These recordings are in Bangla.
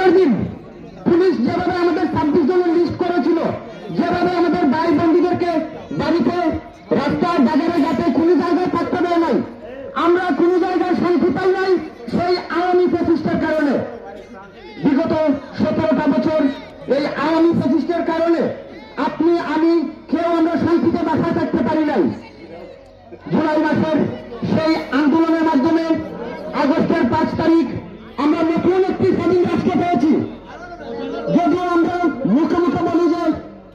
আগের দিন পুলিশ যেভাবে আমাদের 26 জনের লিস্ট করেছিল, যেভাবে আমাদের ভাই বন্ধুদেরকে বাড়িতে, রাস্তায়, বাজারে যাতে কোনো জায়গায় থাকতে দেয় নাই, আমরা কোনো জায়গায় শান্তি পাই নাই সেই আওয়ামী প্রচেষ্টার কারণে। বিগত 17টা বছর এই আওয়ামী প্রচেষ্টার কারণে আপনি, আমি, কেউ আমরা শান্তিতে বাসায় থাকতে পারি নাই। জুলাই মাসের সেই আন্দোলনের মাধ্যমে আগস্টের 5 তারিখ আমরা নতুন একটি স্বাধীন রাষ্ট্র পেয়েছি। যদিও আমরা মুখে মুখে বলি যে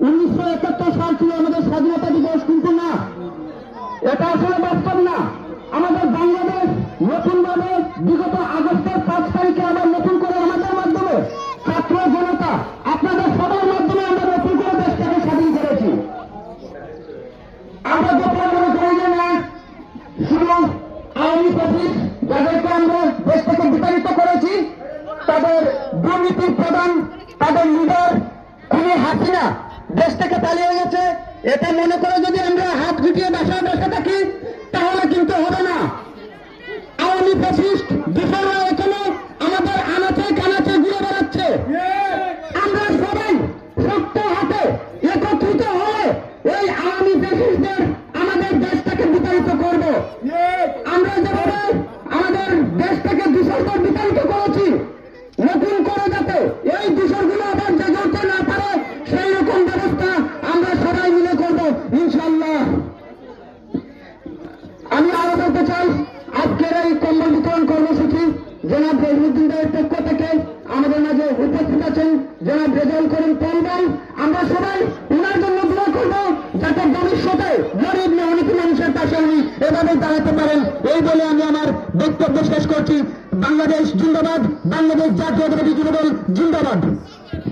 1971 সাল ছিল আমাদের স্বাধীনতা দিবস, কিন্তু না, এটা আসলে বাস্তব না। আমাদের বাংলাদেশ নতুনভাবে বিগত আগস্টের 5 তারিখে আবার নতুন করে আমাদের মাধ্যমে, ছাত্র জনতা, আপনাদের সবার মাধ্যমে আমরা নতুন করে দেশটাকে স্বাধীন করেছি। আমরা যখন মনে করি যে না, শুধু আওয়ামী ফ্যাসিস্ট যাদেরকে আমরা দেশ থেকে বিতাড়িত করেছি, তাদের দুর্নীতির প্রধান, তাদের লিডার খুনি হাসিনা দেশ থেকে পালিয়ে গেছে, এটা মনে করে যদি আমরা হাত গুটিয়ে বাসায় বসে থাকি তাহলে কিন্তু হবে না। আওয়ামী ফ্যাসিস্ট দূষণরা এখানে আমাদের আনাচে কানাচে ঘুরে বেড়াচ্ছে। আমরা সবাই শক্ত হাতে একত্রিত হয়ে এই আওয়ামী ফ্যাসিস্টদের আমাদের দেশটাকে বিতাড়িত করব। আমরা যেভাবে আমাদের দেশ থেকে দূষণদের বিতাড়িত করেছি, নতুন করে যাতে এই দূষণগুলো আবার জেগে উঠতে না পারে সেই রকম ব্যবস্থা আমরা সবাই মিলে করব ইনশাল্লাহ। আমি আরো বলতে চাই, আজকের এই কম্বল বিতরণ কর্মসূচি জনাব জহিরুদ্দিন ভাইয়ের পক্ষ থেকে আমাদের মাঝে উপস্থিত আছেন জনাব রেজাউল করিম পলবাই। আমরা সবাই উনার জন্য দোয়া করব যাতে ভবিষ্যতে গরিব মেহনতি মানুষের পাশে উনি এভাবেই দাঁড়াতে পারেন। এই বলে আমি আমার বক্তব্য শেষ করছি। বাংলাদেশ জিন্দাবাদ, বাংলাদেশ জাতীয়তাবাদী যুবদল জিন্দাবাদ।